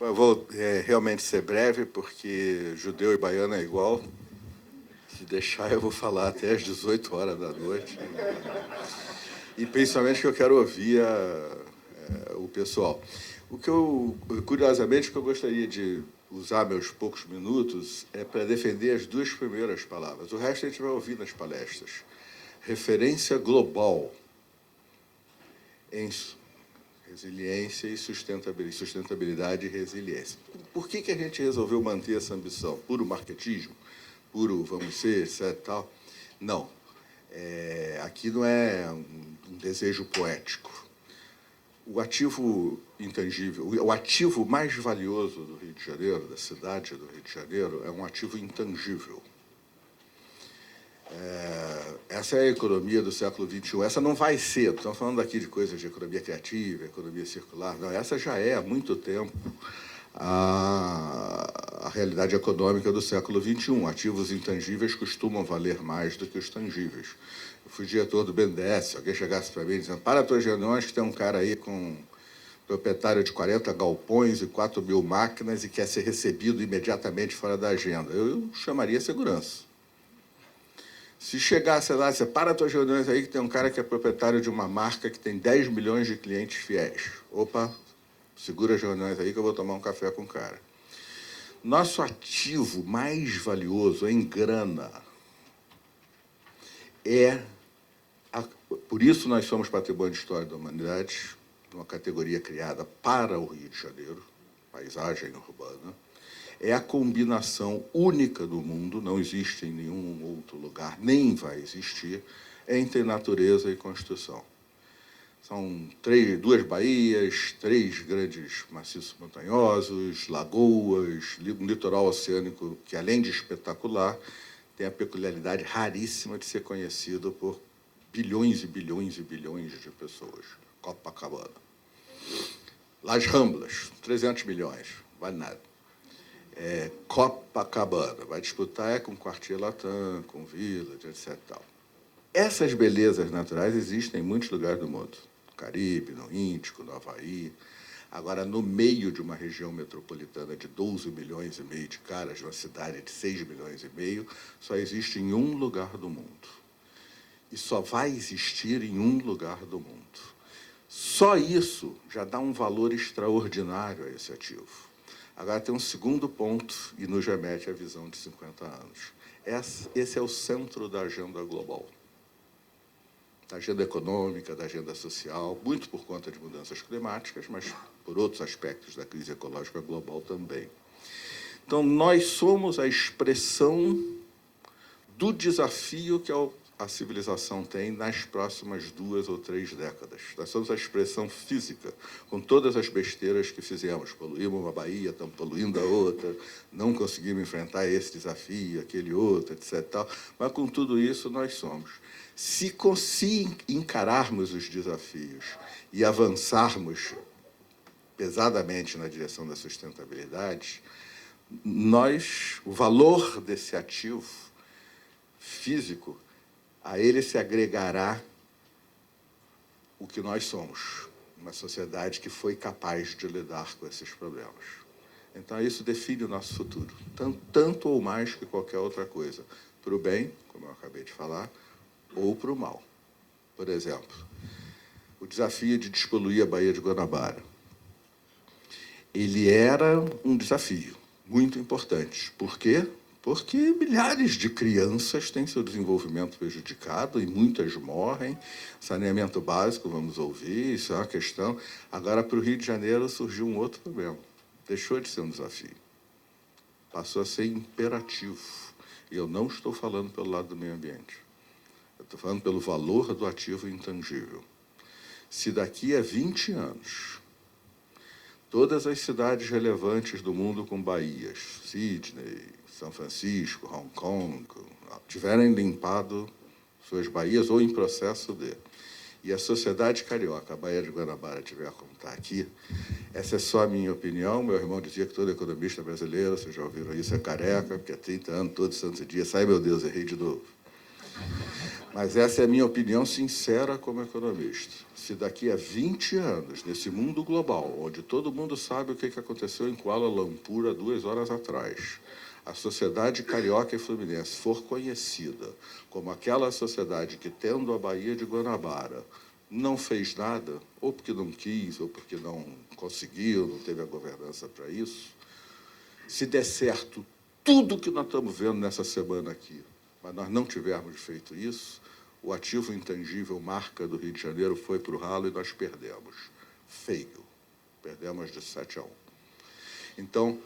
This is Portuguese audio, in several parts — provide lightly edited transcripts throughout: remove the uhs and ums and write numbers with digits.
Eu vou realmente ser breve, porque judeu e baiano é igual. Se deixar, eu vou falar até às 18 horas da noite. E principalmente que eu quero ouvir o pessoal. Curiosamente, o que eu gostaria de usar meus poucos minutos é para defender as duas primeiras palavras. O resto a gente vai ouvir nas palestras. Referência global em resiliência e sustentabilidade e resiliência. Por que a gente resolveu manter essa ambição? Puro marketismo? Puro vamos ser, etc. Tal? Não. Aqui não é um desejo poético. O ativo intangível, o ativo mais valioso do Rio de Janeiro, da cidade do Rio de Janeiro, é um ativo intangível. Essa é a economia do século XXI. Essa não vai ser, estamos falando aqui de coisas de economia criativa, economia circular, não, essa já é há muito tempo a realidade econômica do século XXI. Ativos intangíveis costumam valer mais do que os tangíveis. Eu fui diretor do BNDES, se alguém chegasse para mim dizendo, para as tuas reuniões que tem um cara aí com proprietário de 40 galpões e 4.000 máquinas e quer ser recebido imediatamente fora da agenda, eu chamaria segurança. Se chegasse lá, você para as tuas reuniões aí que tem um cara que é proprietário de uma marca que tem 10 milhões de clientes fiéis. Opa, segura as reuniões aí que eu vou tomar um café com o cara. Nosso ativo mais valioso em grana por isso nós somos Patrimônio Histórico da Humanidade, uma categoria criada para o Rio de Janeiro, paisagem urbana. É a combinação única do mundo, não existe em nenhum outro lugar, nem vai existir, entre natureza e construção. São duas baías, 3 grandes maciços montanhosos, lagoas, um litoral oceânico que, além de espetacular, tem a peculiaridade raríssima de ser conhecido por bilhões e bilhões e bilhões de pessoas. Copacabana. Las Ramblas, 300 milhões, vale nada. Copacabana, vai disputar com Quartier Latam, com Village, etc. Tal. Essas belezas naturais existem em muitos lugares do mundo. No Caribe, no Índico, no Havaí. Agora, no meio de uma região metropolitana de 12 milhões e meio de caras, de uma cidade de 6 milhões e meio, só existe em um lugar do mundo. E só vai existir em um lugar do mundo. Só isso já dá um valor extraordinário a esse ativo. Agora tem um segundo ponto, e nos remete à visão de 50 anos. Esse é o centro da agenda global. Da agenda econômica, da agenda social, muito por conta de mudanças climáticas, mas por outros aspectos da crise ecológica global também. Então, nós somos a expressão do desafio que a civilização tem nas próximas 2 ou 3 décadas. Nós somos a expressão física, com todas as besteiras que fizemos. Poluímos uma baía, estamos poluindo a outra, não conseguimos enfrentar esse desafio, aquele outro, etc. Tal. Mas, com tudo isso, nós somos. Se encararmos os desafios e avançarmos pesadamente na direção da sustentabilidade, o valor desse ativo físico, a ele se agregará o que nós somos, uma sociedade que foi capaz de lidar com esses problemas. Então, isso define o nosso futuro, tanto ou mais que qualquer outra coisa, para o bem, como eu acabei de falar, ou para o mal. Por exemplo, o desafio de despoluir a Baía de Guanabara. Ele era um desafio muito importante. Por quê? Porque milhares de crianças têm seu desenvolvimento prejudicado e muitas morrem. Saneamento básico, vamos ouvir, isso é uma questão. Agora, para o Rio de Janeiro, surgiu um outro problema. Deixou de ser um desafio. Passou a ser imperativo. E eu não estou falando pelo lado do meio ambiente. Eu estou falando pelo valor do ativo intangível. Se daqui a 20 anos, todas as cidades relevantes do mundo com baías, Sydney, São Francisco, Hong Kong, tiverem limpado suas baías ou em processo de, e a sociedade carioca, a Baía de Guanabara, tiver como está aqui, essa é só a minha opinião. Meu irmão dizia que todo economista brasileiro, vocês já ouviram isso, é careca, porque há 30 anos, todo santo dia, sai, meu Deus, errei de novo. Mas essa é a minha opinião sincera como economista. Se daqui a 20 anos, nesse mundo global, onde todo mundo sabe o que aconteceu em Kuala Lumpur há 2 horas atrás, a sociedade carioca e fluminense for conhecida como aquela sociedade que, tendo a Baía de Guanabara, não fez nada, ou porque não quis, ou porque não conseguiu, não teve a governança para isso, se der certo tudo que nós estamos vendo nessa semana aqui, mas nós não tivermos feito isso, o ativo intangível marca do Rio de Janeiro foi para o ralo e nós perdemos. Feio. Perdemos de 7-1. Então,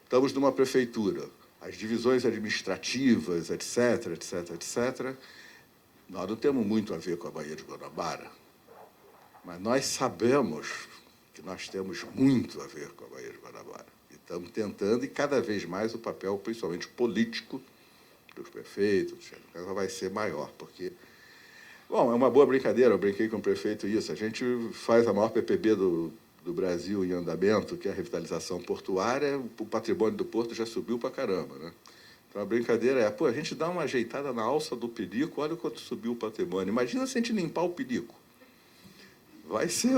estamos numa prefeitura, as divisões administrativas, etc., etc., etc., nós não temos muito a ver com a Baía de Guanabara, mas nós sabemos que nós temos muito a ver com a Baía de Guanabara. E estamos tentando, e cada vez mais o papel, principalmente político, dos prefeitos, vai ser maior, porque... Bom, é uma boa brincadeira, eu brinquei com o prefeito isso, a gente faz a maior PPB do Brasil em andamento, que é a revitalização portuária, o patrimônio do porto já subiu para caramba, né? Então, a brincadeira é, pô, a gente dá uma ajeitada na alça do Pinico, olha o quanto subiu o patrimônio. Imagina se a gente limpar o Pinico. Vai ser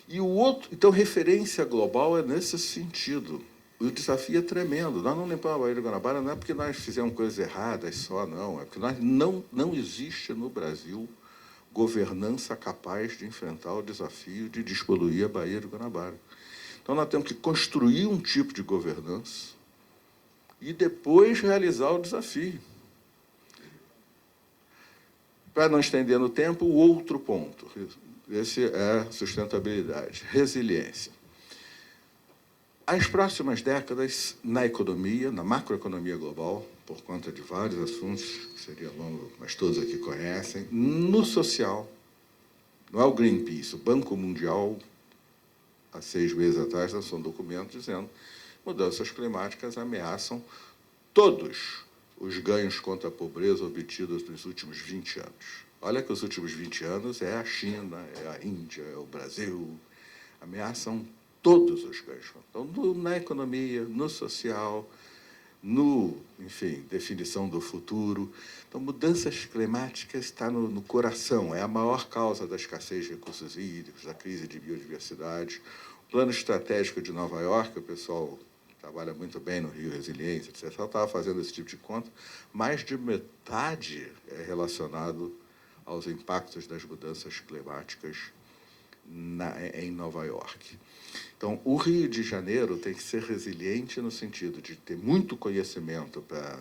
E o outro... Então, referência global é nesse sentido. O desafio é tremendo. Nós não limpamos a Baía de Guanabara não é porque nós fizemos coisas erradas só, não. É porque não existe no Brasil governança capaz de enfrentar o desafio de despoluir a Baía de Guanabara. Então, nós temos que construir um tipo de governança e depois realizar o desafio. Para não estender no tempo, o outro ponto, esse é sustentabilidade, resiliência. As próximas décadas, na economia, na macroeconomia global, por conta de vários assuntos, que seria longo, mas todos aqui conhecem, no social, não é o Greenpeace, o Banco Mundial, há 6 meses atrás, lançou um documento dizendo que mudanças climáticas ameaçam todos os ganhos contra a pobreza obtidos nos últimos 20 anos. Olha que os últimos 20 anos é a China, é a Índia, é o Brasil, ameaçam todos os ganhos. Então, na economia, no social, enfim, definição do futuro. Então, mudanças climáticas está no coração, é a maior causa da escassez de recursos hídricos, da crise de biodiversidade. O plano estratégico de Nova York, o pessoal trabalha muito bem no Rio Resiliência, etc., só estava fazendo esse tipo de conta, mais de metade é relacionado aos impactos das mudanças climáticas em Nova York. Então, o Rio de Janeiro tem que ser resiliente no sentido de ter muito conhecimento para,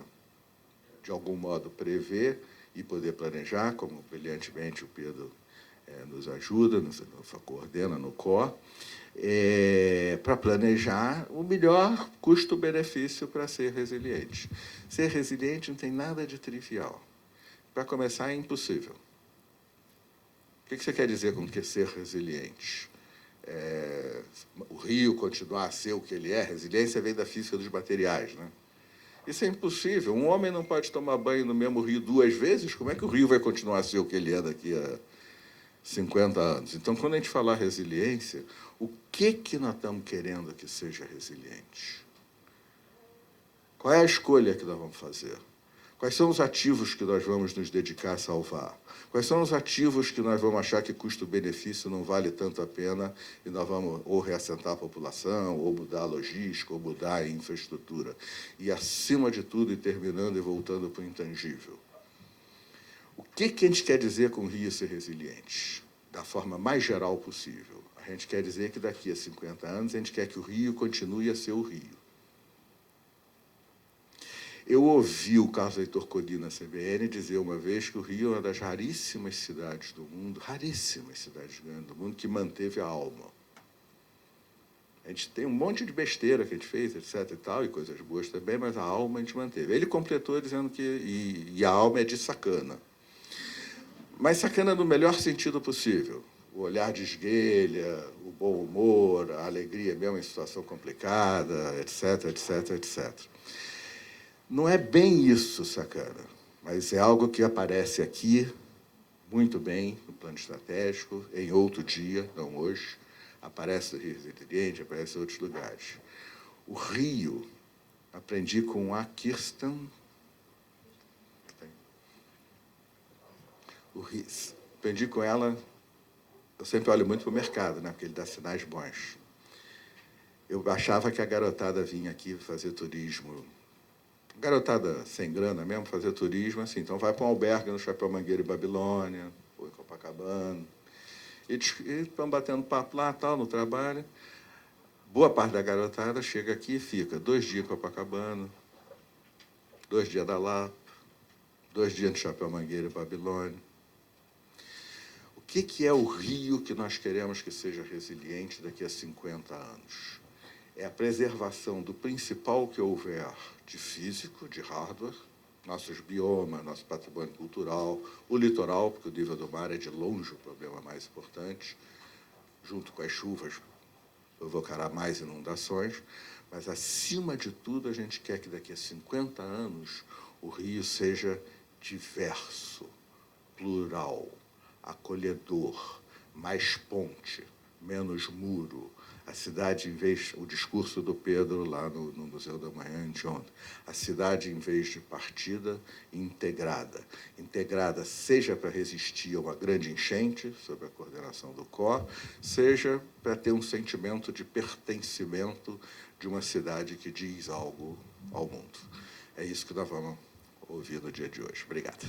de algum modo, prever e poder planejar, como brilhantemente o Pedro nos ajuda, nos coordena no COR, para planejar o melhor custo-benefício para ser resiliente. Ser resiliente não tem nada de trivial. Para começar, é impossível. O que você quer dizer com que ser resiliente? O rio continuar a ser o que ele é? Resiliência vem da física dos materiais, né? Isso é impossível. Um homem não pode tomar banho no mesmo rio 2 vezes. Como é que o rio vai continuar a ser o que ele é daqui a 50 anos? Então, quando a gente falar resiliência, o que nós estamos querendo que seja resiliente? Qual é a escolha que nós vamos fazer? Quais são os ativos que nós vamos nos dedicar a salvar? Quais são os ativos que nós vamos achar que custo-benefício não vale tanto a pena e nós vamos ou reassentar a população, ou mudar a logística, ou mudar a infraestrutura? E, acima de tudo, e terminando e voltando para o intangível. O que a gente quer dizer com o Rio ser resiliente? Da forma mais geral possível. A gente quer dizer que daqui a 50 anos a gente quer que o Rio continue a ser o Rio. Eu ouvi o Carlos Heitor Coni na CBN dizer uma vez que o Rio é uma das raríssimas cidades do mundo, raríssimas cidades grandes do mundo, que manteve a alma. A gente tem um monte de besteira que a gente fez, etc. e tal, e coisas boas também, mas a alma a gente manteve. Ele completou dizendo que a alma é de sacana. Mas sacana no melhor sentido possível. O olhar de esguelha, o bom humor, a alegria mesmo em situação complicada, etc., etc., etc. Não é bem isso, sacana, mas é algo que aparece aqui muito bem no plano estratégico, em outro dia, não hoje, aparece no Rio Resiliente, aparece em outros lugares. O Rio, aprendi com a Kirsten Aprendi com ela, eu sempre olho muito para o mercado, né? Porque ele dá sinais bons. Eu achava que a garotada vinha aqui fazer turismo, garotada sem grana mesmo, fazer turismo, assim, então vai para um albergue no Chapéu Mangueira e Babilônia, ou em Copacabana, e estão batendo papo lá, tal, no trabalho. Boa parte da garotada chega aqui e fica 2 dias em Copacabana, 2 dias da Lapa, 2 dias no Chapéu Mangueira e Babilônia. O que é o Rio que nós queremos que seja resiliente daqui a 50 anos? É a preservação do principal que houver de físico, de hardware, nossos biomas, nosso patrimônio cultural, o litoral, porque o nível do mar é de longe o problema mais importante, junto com as chuvas provocará mais inundações, mas, acima de tudo, a gente quer que daqui a 50 anos o Rio seja diverso, plural, acolhedor, mais ponte, menos muro. A cidade, em vez, o discurso do Pedro lá no Museu da Manhã de ontem, a cidade, em vez de partida, integrada. Integrada seja para resistir a uma grande enchente, sob a coordenação do COR, seja para ter um sentimento de pertencimento de uma cidade que diz algo ao mundo. É isso que nós vamos ouvir no dia de hoje. Obrigado.